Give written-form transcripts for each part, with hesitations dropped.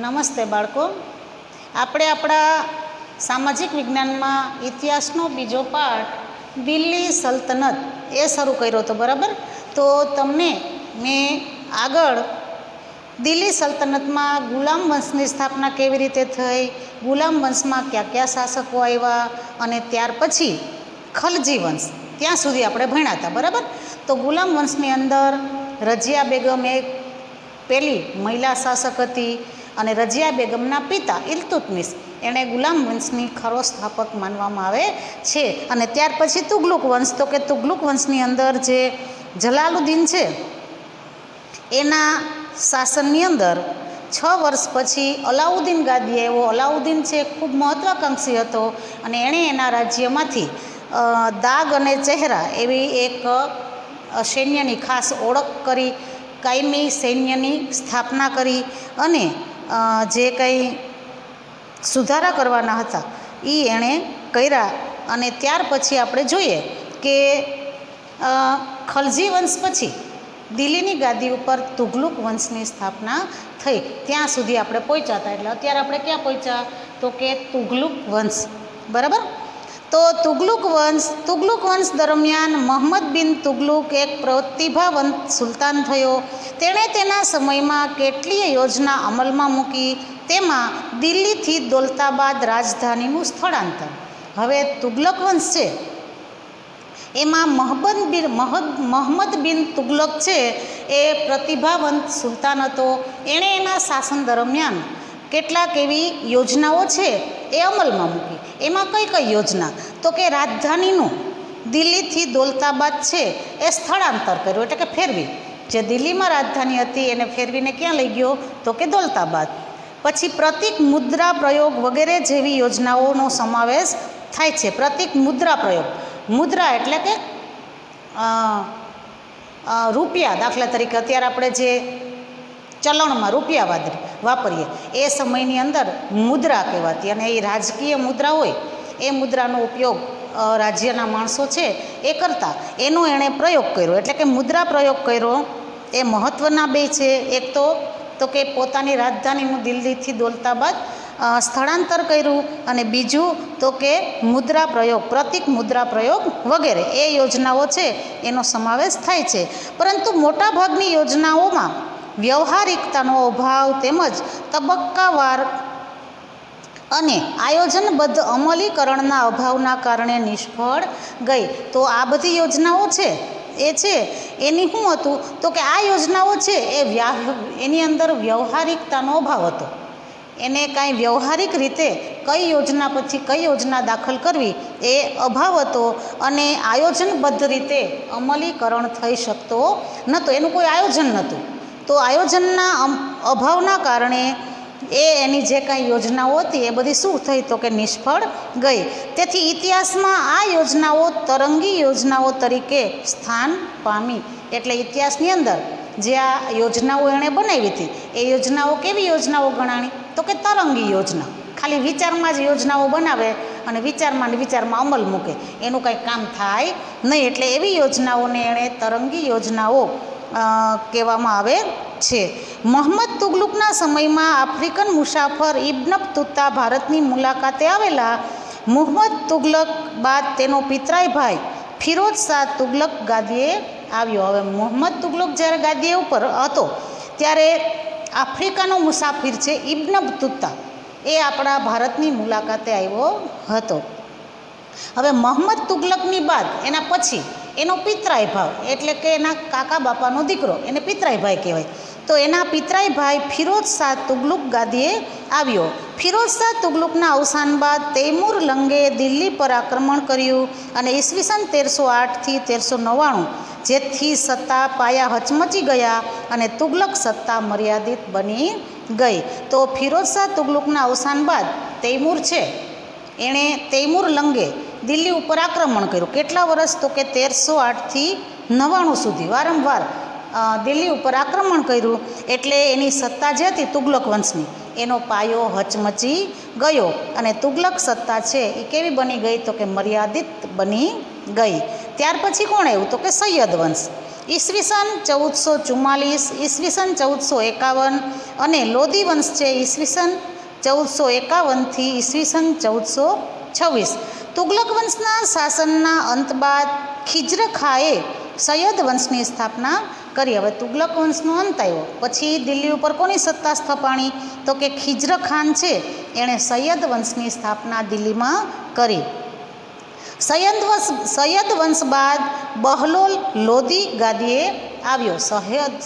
નમસ્તે બાળકો, આપણે આપણા સામાજિક વિજ્ઞાનમાં ઇતિહાસનો બીજો પાઠ દિલ્હી સલ્તનત એ શરૂ કર્યો હતો, બરાબર? તો તમને મેં આગળ દિલ્હી સલ્તનતમાં ગુલામ વંશની સ્થાપના કેવી રીતે થઈ, ગુલામ વંશમાં કયા કયા શાસકો આવ્યા અને ત્યાર પછી ખલજી વંશ ત્યાં સુધી આપણે ભણ્યા હતા, બરાબર? તો ગુલામ વંશની અંદર રજિયા બેગમ એક પહેલી મહિલા શાસક હતી અને રજિયા બેગમના પિતા ઇલ્તુત્મિશ એણે ગુલામ વંશની ખરો સ્થાપક માનવામાં આવે છે. અને ત્યાર પછી તુગલુક વંશ, તો કે તુગલુક વંશની અંદર જે જલાલુદ્દીન છે એના શાસનની અંદર 6 વર્ષ પછી અલાઉદ્દીન ગાદી આવ્યો. અલાઉદ્દીન છે ખૂબ મહત્વાકાંક્ષી હતો અને એણે એના રાજ્યમાંથી દાગ અને ચહેરા એવી એક સૈન્યની ખાસ ઓળખ કરી, કાયમી સૈન્યની સ્થાપના કરી અને જે કંઈ સુધારા કરવાના હતા એ એણે કર્યા. અને ત્યાર પછી આપણે જોઈએ કે ખલજી વંશ પછી દિલ્હીની ગાદી ઉપર તુગલુક વંશની સ્થાપના થઈ. ત્યાં સુધી આપણે પહોંચ્યા હતા. એટલે અત્યારે આપણે ક્યાં પહોંચ્યા? તો કે તુગલુક વંશ, બરાબર? તો તુગલુક વંશ દરમિયાન મોહમ્મદ બિન તુગલુક એક પ્રતિભાવંત સુલતાન થયો. તેણે તેના સમયમાં કેટલીય યોજના અમલમાં મૂકી. તેમાં દિલ્હીથી દૌલતાબાદ રાજધાનીનું સ્થળાંતર. હવે તુગલક વંશ છે એમાં મોહમ્મદ બિન તુગલક છે એ પ્રતિભાવંત સુલતાન હતો. એણે એના શાસન દરમિયાન કેટલાક એવી યોજનાઓ છે એ અમલમાં મૂકી. એમાં કઈ કઈ યોજના? તો કે રાજધાનીનું દિલ્હીથી દૌલતાબાદ છે એ સ્થળાંતર કર્યું, એટલે કે ફેરવી. જે દિલ્હીમાં રાજધાની હતી એને ફેરવીને ક્યાં લઈ ગયો? તો કે દૌલતાબાદ. પછી પ્રતિક મુદ્રા પ્રયોગ વગેરે જેવી યોજનાઓનો સમાવેશ થાય છે. પ્રતિક મુદ્રા પ્રયોગ, મુદ્રા એટલે કે રૂપિયા. દાખલા તરીકે અત્યારે આપણે જે ચલણમાં રૂપિયા વાપરીએ એ સમયની અંદર મુદ્રા કહેવાતી, અને એ રાજકીય મુદ્રા હોય એ મુદ્રાનો ઉપયોગ રાજ્યના માણસો છે એ કરતા. એનો એણે પ્રયોગ કર્યો, એટલે કે મુદ્રા પ્રયોગ કર્યો. એ મહત્ત્વના બે છે. એક તો કે પોતાની રાજધાનીનું દિલ્હીથી દૌલતાબાદ સ્થળાંતર કર્યું, અને બીજું તો કે મુદ્રા પ્રયોગ, પ્રતિક મુદ્રા પ્રયોગ વગેરે એ યોજનાઓ છે એનો સમાવેશ થાય છે. પરંતુ મોટાભાગની યોજનાઓમાં વ્યવહારિકતાનો અભાવ તેમજ તબક્કાવાર અને આયોજનબદ્ધ અમલીકરણના અભાવના કારણે નિષ્ફળ ગઈ. તો આ બધી યોજનાઓ છે એની શું હતું? તો કે આ યોજનાઓ છે એની અંદર વ્યવહારિકતાનો અભાવ હતો. એને કાંઈ વ્યવહારિક રીતે કઈ યોજના પછી કઈ યોજના દાખલ કરવી એ અભાવ હતો, અને આયોજનબદ્ધ રીતે અમલીકરણ થઈ શકતો નહોતો. એનું કોઈ આયોજન નહોતું. તો આયોજનના અભાવના કારણે એની જે કાંઈ યોજનાઓ હતી એ બધી શું થઈ? તો કે નિષ્ફળ ગઈ. તેથી ઇતિહાસમાં આ યોજનાઓ તરંગી યોજનાઓ તરીકે સ્થાન પામી. એટલે ઇતિહાસની અંદર જે આ યોજનાઓ એણે બનાવી હતી એ યોજનાઓ કેવી યોજનાઓ ગણાણી? તો કે તરંગી યોજના. ખાલી વિચારમાં જ યોજનાઓ બનાવે અને વિચારમાં અમલ મૂકે, એનું કંઈ કામ થાય નહીં. એટલે એવી યોજનાઓને એણે તરંગી યોજનાઓ કહેવામાં આવે છે. મોહમ્મદ તુગલુકના સમયમાં આફ્રિકન મુસાફર ઇબ્ન બતુતા ભારતની મુલાકાતે આવેલા. મોહમ્મદ તુગલક બાદ તેનો પિતરાઈ ભાઈ ફિરોઝ શાહ તુગલક ગાદીએ આવ્યો. હવે મોહમ્મદ તુગલક જ્યારે ગાદીએ ઉપર હતો ત્યારે આફ્રિકાનો મુસાફિર છે ઇબ્ન બતુતા એ આપણા ભારતની મુલાકાતે આવ્યો હતો. હવે મોહમ્મદ તુગલકની બાદ એના પછી એનો પિતરાઈ ભાઈ, એટલે કે એના કાકા બાપાનો દીકરો, એને પિતરાઈ ભાઈ કહેવાય. તો એના પિતરાઈ ભાઈ ફિરોઝ શાહ તુગલુક ગાદીએ આવ્યો. ફિરોઝ શાહ તુગલુકના અવસાન બાદ તૈમૂર લંગે દિલ્હી પર આક્રમણ કર્યું અને ઈસવીસન 1308થી 1399 જેથી સત્તા પાયા હચમચી ગયા અને તુગલક સત્તા મર્યાદિત બની ગઈ. તો ફિરોઝ શાહ તુગલુકના અવસાન બાદ તૈમૂર છે એણે તૈમૂર લંગે દિલ્હી ઉપર આક્રમણ કર્યું. કેટલા વર્ષ? તો કે 1308થી 1399 સુધી વારંવાર દિલ્હી ઉપર આક્રમણ કર્યું. એટલે એની સત્તા જે હતી તુગલક વંશની એનો પાયો હચમચી ગયો અને તુગલક સત્તા છે એ કેવી બની ગઈ? તો કે મર્યાદિત બની ગઈ. ત્યાર પછી કોણ આવ્યું? તો કે સૈયદ વંશ. ઈસવીસન 1444, ઈસવીસન 1451 અને લોધી વંશ છે ઈસવીસન 1451થી ઈસવીસન 1426. તુગલક વંશના શાસનના અંત બાદ ખિજ્ર ખાએ સૈયદ વંશની સ્થાપના કરી. હવે તુગલક વંશનો અંત આવ્યો પછી દિલ્હી ઉપર કોની સત્તા સ્થપાણી? તો કે ખિજ્ર ખાન છે એણે સૈયદ વંશની સ્થાપના દિલ્હીમાં કરી. સૈયદ વંશ બાદ બહલોલ લોધી ગાદીએ આવ્યો.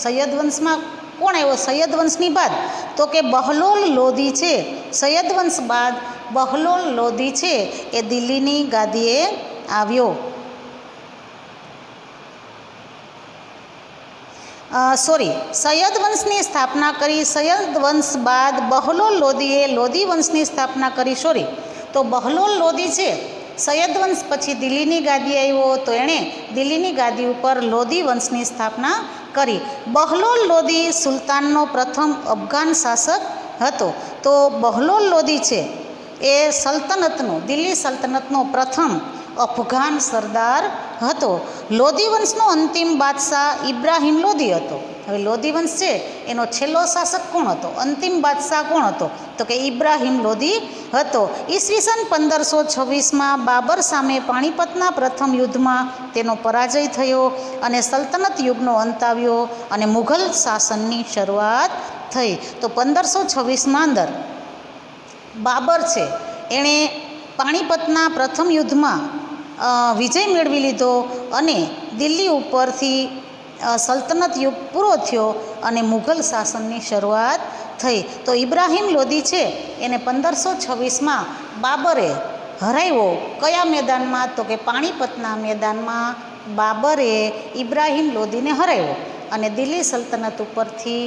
સૈયદ વંશમાં કોણ આવ્યો સૈયદ વંશની બાદ? તો કે બહલોલ લોધી છે. સૈયદ વંશ બાદ બહલોલ લોધી છે એ દિલ્હીની ગાદીએ આવ્યો. સૈયદ વંશની સ્થાપના કરી. સૈયદ વંશ બાદ બહલોલ લોધીએ લોધી વંશની સ્થાપના કરી. તો બહલોલ લોધી છે સૈયદ વંશ પછી દિલ્હીની ગાદી આવ્યો તો એણે દિલ્હીની ગાદી ઉપર લોધી વંશની સ્થાપના કરી. બહલોલ લોધી સુલતાનનો પ્રથમ અફઘાન શાસક હતો. તો બહલોલ લોધી છે એ દિલ્હી સલ્તનતનો પ્રથમ અફઘાન સરદાર હતો. લોધી વંશનો અંતિમ બાદશાહ ઇબ્રાહિમ લોધી હતો. હવે લોધી વંશ છે એનો છેલ્લો શાસક કોણ હતો? અંતિમ બાદશાહ કોણ હતો? તો કે ઇબ્રાહિમ લોધી હતો. ઈસવીસન 1526માં બાબર સામે પાણીપતના પ્રથમ યુદ્ધમાં તેનો પરાજય થયો અને સલ્તનત યુગનો અંત આવ્યો અને મુઘલ શાસનની શરૂઆત થઈ. તો 1526માં અંદર બાબર છે એણે પાણીપતના પ્રથમ યુદ્ધમાં વિજય મેળવી લીધો અને દિલ્હી ઉપરથી સલ્તનત યુગ પૂરો થયો અને મુઘલ શાસનની શરૂઆત થઈ. તો ઇબ્રાહિમ લોધી છે એને 1526માં બાબરે હરાવ્યો. કયા મેદાનમાં? તો કે પાણીપતના મેદાનમાં બાબરે ઇબ્રાહિમ લોધીને હરાવ્યો અને દિલ્હી સલ્તનત ઉપરથી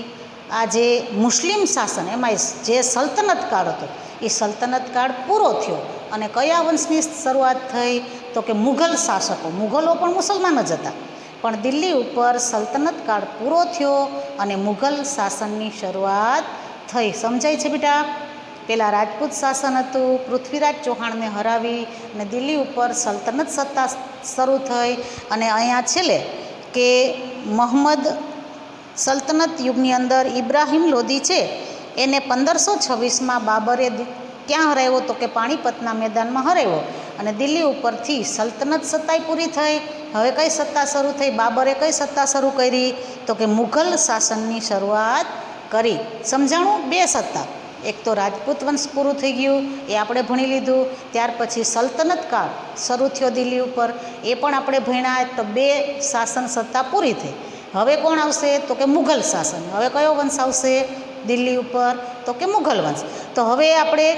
આ જે મુસ્લિમ શાસન એમાં જે સલ્તનત કાળ હતો એ સલ્તનત કાળ પૂરો થયો અને કયા વંશની શરૂઆત થઈ? તો કે મુઘલ શાસકો. મુઘલો પણ મુસલમાન જ હતા પણ દિલ્હી ઉપર સલ્તનત કાળ પૂરો થયો અને મુઘલ શાસનની શરૂઆત થઈ. સમજાય છે બેટા? પહેલાં રાજપૂત શાસન હતું, પૃથ્વીરાજ ચૌહાણને હરાવી અને દિલ્હી ઉપર સલ્તનત સત્તા શરૂ થઈ અને અહીંયા છેલ્લે કે મોહમ્મદ સલ્તનત યુગની અંદર ઇબ્રાહિમ લોધી છે એને 1526માં બાબરે ક્યાં હરાવ્યો? તો કે પાણીપતના મેદાનમાં હરાવ્યો અને દિલ્હી ઉપરથી સલ્તનત સત્તાય પૂરી થઈ. હવે કઈ સત્તા શરૂ થઈ? બાબરે કઈ સત્તા શરૂ કરી? તો કે મુઘલ શાસનની શરૂઆત કરી. સમજાણું? બે સત્તા, એક તો રાજપૂત વંશ પૂરું થઈ ગયું એ આપણે ભણી લીધું, ત્યાર પછી સલ્તનત કાળ શરૂ થયો દિલ્હી ઉપર એ પણ આપણે ભણ્યા. તો બે શાસન સત્તા પૂરી થઈ. હવે કોણ આવશે? તો કે મુઘલ શાસન. હવે કયો વંશ આવશે દિલ્હી ઉપર? તો કે મુઘલ વંશ. તો હવે આપણે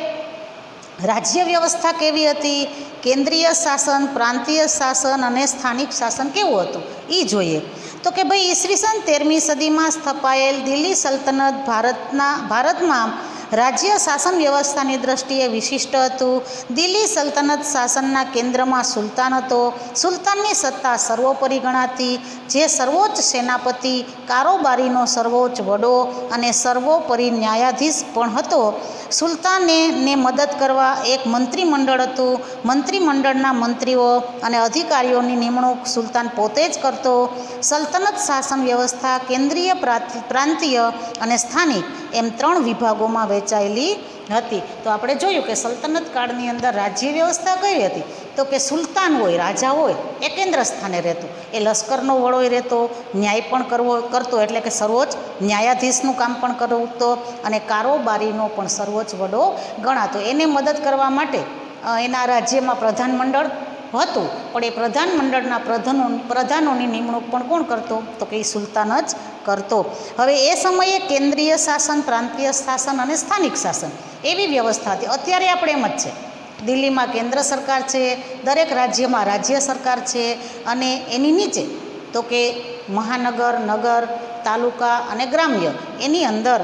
રાજ્ય વ્યવસ્થા કેવી હતી? કેન્દ્રીય શાસન, પ્રાંતીય શાસન અને સ્થાનિક શાસન કેવું હતું એ જોઈએ. તો કે ભાઈ ઈસવીસન 13મી સદીમાં સ્થપાયેલ દિલ્હી સલ્તનત ભારતમાં રાજ્ય શાસન વ્યવસ્થાની દૃષ્ટિએ વિશિષ્ટ હતું. દિલ્હી સલ્તનત શાસનના કેન્દ્રમાં સુલતાન હતો. સુલતાનની સત્તા સર્વોપરી ગણાતી. જે સર્વોચ્ચ સેનાપતિ, કારોબારીનો સર્વોચ્ચ વડો અને સર્વોપરી ન્યાયાધીશ પણ હતો. સુલતાને મદદ કરવા એક મંત્રીમંડળ હતું. મંત્રીમંડળના મંત્રીઓ અને અધિકારીઓની નિમણૂક સુલતાન પોતે જ કરતો. સલ્તનત શાસન વ્યવસ્થા કેન્દ્રીય, પ્રાંતીય અને સ્થાનિક એમ 3 વિભાગોમાં વહેંચાયેલી હતી. તો આપણે જોયું કે સલ્તનત કાળની અંદર રાજ્ય વ્યવસ્થા કઈ હતી? તો કે સુલતાન હોય, રાજા હોય એ કેન્દ્ર સ્થાને રહેતો, એ લશ્કરનો વડોય રહેતો, ન્યાય પણ કરતો એટલે કે સર્વોચ્ચ ન્યાયાધીશનું કામ પણ કરતો અને કારોબારીનો પણ સર્વોચ્ચ વડો ગણાતો. એને મદદ કરવા માટે એના રાજ્યમાં પ્રધાનમંડળ હતું પણ એ પ્રધાનમંડળના પ્રધાનોની નિમણૂક પણ કોણ કરતો? તો કે એ સુલતાન જ કરતો. હવે એ સમયે કેન્દ્રીય શાસન, પ્રાંતીય શાસન અને સ્થાનિક શાસન એવી વ્યવસ્થા હતી. અત્યારે આપણે એમ જ છે, દિલ્હીમાં કેન્દ્ર સરકાર છે, દરેક રાજ્યમાં રાજ્ય સરકાર છે અને એની નીચે તો કે મહાનગર, નગર, તાલુકા અને ગ્રામ્ય એની અંદર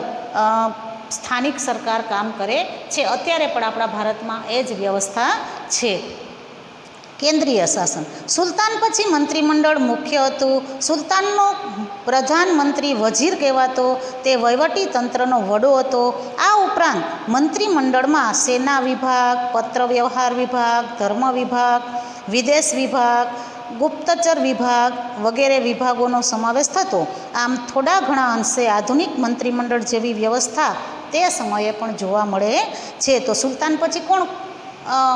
સ્થાનિક સરકાર કામ કરે છે. અત્યારે પણ આપણા ભારતમાં એ જ વ્યવસ્થા છે. કેન્દ્રીય શાસન. સુલતાન પછી મંત્રીમંડળ મુખ્ય હતું. સુલતાનનો પ્રધાનમંત્રી વજીર કહેવાતો, તે વહીવટી તંત્રનો વડો હતો. આ ઉપરાંત મંત્રીમંડળમાં સેના વિભાગ, પત્ર વ્યવહાર વિભાગ, ધર્મ વિભાગ, વિદેશ વિભાગ, ગુપ્તચર વિભાગ વગેરે વિભાગોનો સમાવેશ થતો. આમ થોડા ઘણા અંશે આધુનિક મંત્રીમંડળ જેવી વ્યવસ્થા તે સમયે પણ જોવા મળે છે. તો સુલતાન પછી કોણ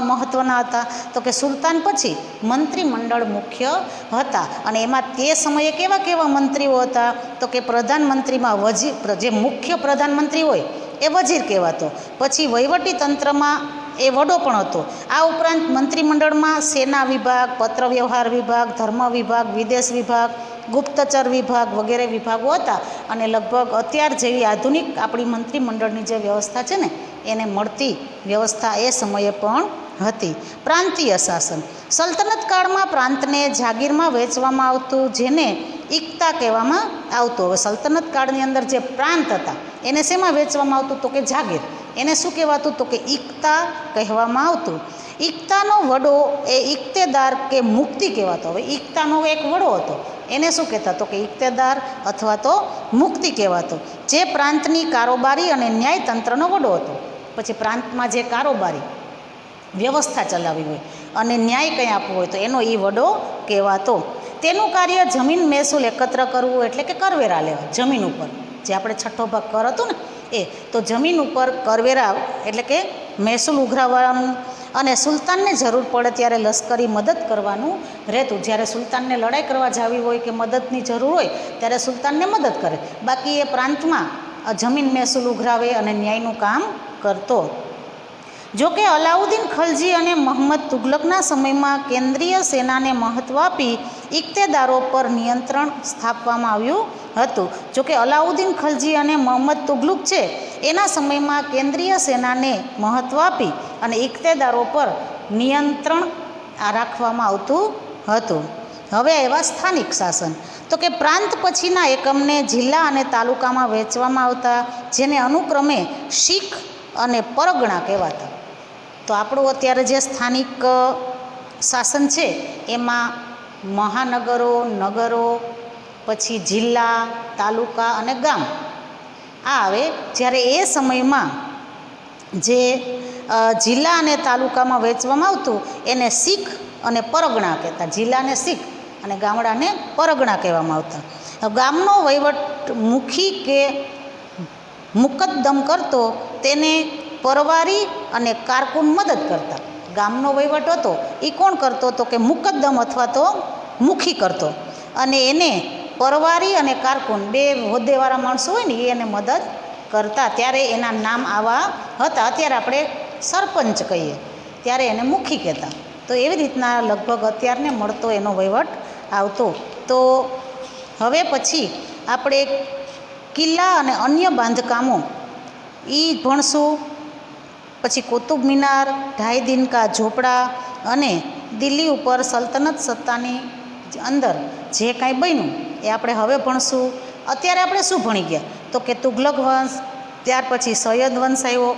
મહત્ત્વના હતા? તો કે સુલતાન પછી મંત્રીમંડળ મુખ્ય હતા. અને એમાં તે સમયે કેવા કેવા મંત્રીઓ હતા? તો કે પ્રધાનમંત્રીમાં વજીર, જે મુખ્ય પ્રધાનમંત્રી હોય એ વજીર કહેવાતો. પછી વહીવટી તંત્રમાં એ વડો પણ હતો. આ ઉપરાંત મંત્રીમંડળમાં સેના વિભાગ, પત્ર વ્યવહાર વિભાગ, ધર્મ વિભાગ, વિદેશ વિભાગ, ગુપ્તચર વિભાગ વગેરે વિભાગો હતા. અને લગભગ અત્યાર જેવી આધુનિક આપણી મંત્રીમંડળની જે વ્યવસ્થા છે ને એને મળતી વ્યવસ્થા એ સમયે પણ હતી. પ્રાંતીય શાસન. સલ્તનત કાળમાં પ્રાંતને જાગીરમાં વહેંચવામાં આવતું, જેને ઇકતા કહેવામાં આવતું. હવે સલ્તનત કાળની અંદર જે પ્રાંત હતા એને શેમાં વહેંચવામાં આવતું? તો કે જાગીર. એને શું કહેવાતું? તો કે ઇકતા કહેવામાં આવતું. ઇકતાનો વડો એ ઇકતેદાર કે મુક્તિ કહેવાતો. હવે ઇકતાનો એક વડો હતો એને શું કહેતા? તો કે ઇકતેદાર અથવા તો મુક્તિ કહેવાતો, જે પ્રાંતની કારોબારી અને ન્યાયતંત્રનો વડો હતો. પછી પ્રાંતમાં જે કારોબારી વ્યવસ્થા ચલાવી હોય અને ન્યાય કંઈ આપવો હોય તો એનો એ વડો કહેવાતો. તેનું કાર્ય જમીન મહેસૂલ એકત્ર કરવું, એટલે કે કરવેરા લેવા જમીન ઉપર. જે આપણે છઠ્ઠો ભાગ કર હતો ને એ, તો જમીન ઉપર કરવેરા એટલે કે મહેસૂલ ઉઘરાવવાનું. અને સુલતાનને જરૂર પડે ત્યારે લશ્કરી મદદ કરવાનું રહેતું. જ્યારે સુલતાનને લડાઈ કરવા જાવી હોય કે મદદની જરૂર હોય ત્યારે સુલતાનને મદદ કરે. બાકી એ પ્રાંતમાં જમીન મહેસૂલ ઉઘરાવે અને ન્યાયનું કામ કરતો. જોકે અલાઉદ્દીન ખલજી અને મોહમ્મદ તુગલકના સમયમાં કેન્દ્રીય સેનાને મહત્ત્વ આપી ઇકતેદારો પર નિયંત્રણ સ્થાપવામાં આવ્યું હતું. જોકે અલાઉદ્દીન ખલજી અને મોહમ્મદ તુગલક છે એના સમયમાં કેન્દ્રીય સેનાને મહત્ત્વ આપી અને ઇકતેદારો પર નિયંત્રણ રાખવામાં આવતું હતું. હવે એવા સ્થાનિક શાસન. તો કે પ્રાંત પછીના એકમને જિલ્લા અને તાલુકામાં વહેંચવામાં આવતા, જેને અનુક્રમે શીખ અને પરગણા કહેવાતા. તો આપણું અત્યારે જે સ્થાનિક શાસન છે એમાં મહાનગરો, નગરો, પછી જિલ્લા, તાલુકા અને ગામ આ આવે. જ્યારે એ સમયમાં જે જિલ્લા અને તાલુકામાં વહેંચવામાં આવતું એને શીખ અને પરગણા કહેતા. જિલ્લાને શીખ અને ગામડાને પરગણા કહેવામાં આવતા. ગામનો વહીવટ મુખી કે મુકદ્દમ કરતો, તેને પરવારી અને કારકુન મદદ કરતા. ગામનો વહીવટ હતો એ કોણ કરતો? તો કે મુકદ્દમ અથવા તો મુખી કરતો. અને એને પરવારી અને કારકુન બે હોદ્દેવાળા માણસો હોય ને એ એને મદદ કરતા. ત્યારે એના નામ આવા હતા. અત્યારે આપણે સરપંચ કહીએ, ત્યારે એને મુખી કહેતા. તો એવી રીતના લગભગ અત્યારને મળતો એનો વહીવટ આવતો. તો હવે પછી આપણે કિલ્લા અને અન્ય બાંધકામો એ ભણશું. પછી કુતુબ મિનાર, ઢાઈ દિન કા ઝોપડા અને દિલ્હી ઉપર સલ્તનત સત્તાની અંદર જે કાંઈ બન્યું એ આપણે હવે ભણશું. અત્યારે આપણે શું ભણી ગયા? તો કે તુગલક વંશ, ત્યાર પછી સૈયદ વંશ આવ્યો,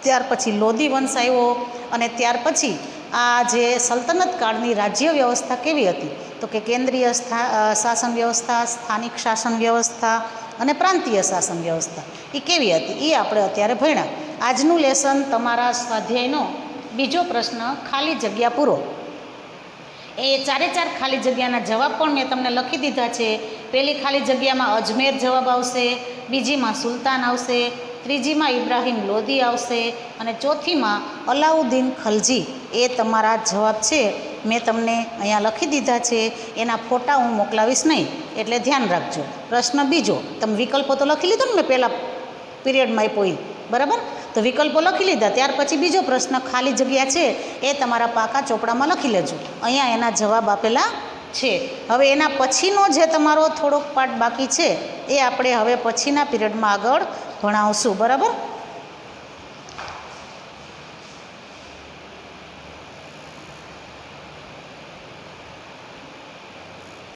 ત્યાર પછી લોધી વંશ આવ્યો, અને ત્યાર પછી આ જે સલ્તનત કાળની રાજ્ય વ્યવસ્થા કેવી હતી? તો કે કેન્દ્રીય શાસન વ્યવસ્થા, સ્થાનિક શાસન વ્યવસ્થા અને પ્રાંતીય શાસન વ્યવસ્થા એ કેવી હતી એ આપણે અત્યારે ભણ્યા. આજનું લેસન તમારા સ્વાધ્યાયનો બીજો પ્રશ્ન, ખાલી જગ્યા પૂરો. એ ચારે ચાર ખાલી જગ્યાના જવાબ પણ મેં તમને લખી દીધા છે. પહેલી ખાલી જગ્યામાં અજમેર જવાબ આવશે, બીજીમાં સુલતાન આવશે, ત્રીજીમાં ઇબ્રાહિમ લોધી આવશે અને ચોથીમાં અલાઉદ્દીન ખલજી. એ તમારા જવાબ છે. મેં તમને અહીંયા લખી દીધા છે. એના ફોટા હું મોકલાવીશ નહીં, એટલે ધ્યાન રાખજો. પ્રશ્ન બીજો, તમે વિકલ્પો તો લખી લીધો ને મેં પહેલાં પીરિયડમાં આપ્યો બરાબર? તો વિકલ્પો લખી લીધા. ત્યાર પછી બીજો પ્રશ્ન ખાલી જગ્યા છે એ તમારા પાકા ચોપડામાં લખી લેજો. અહીંયા એના જવાબ આપેલા છે. હવે એના પછીનો જે તમારો થોડોક પાર્ટ બાકી છે એ આપણે હવે પછીના પીરિયડમાં આગળ ભણાવશું. બરાબર?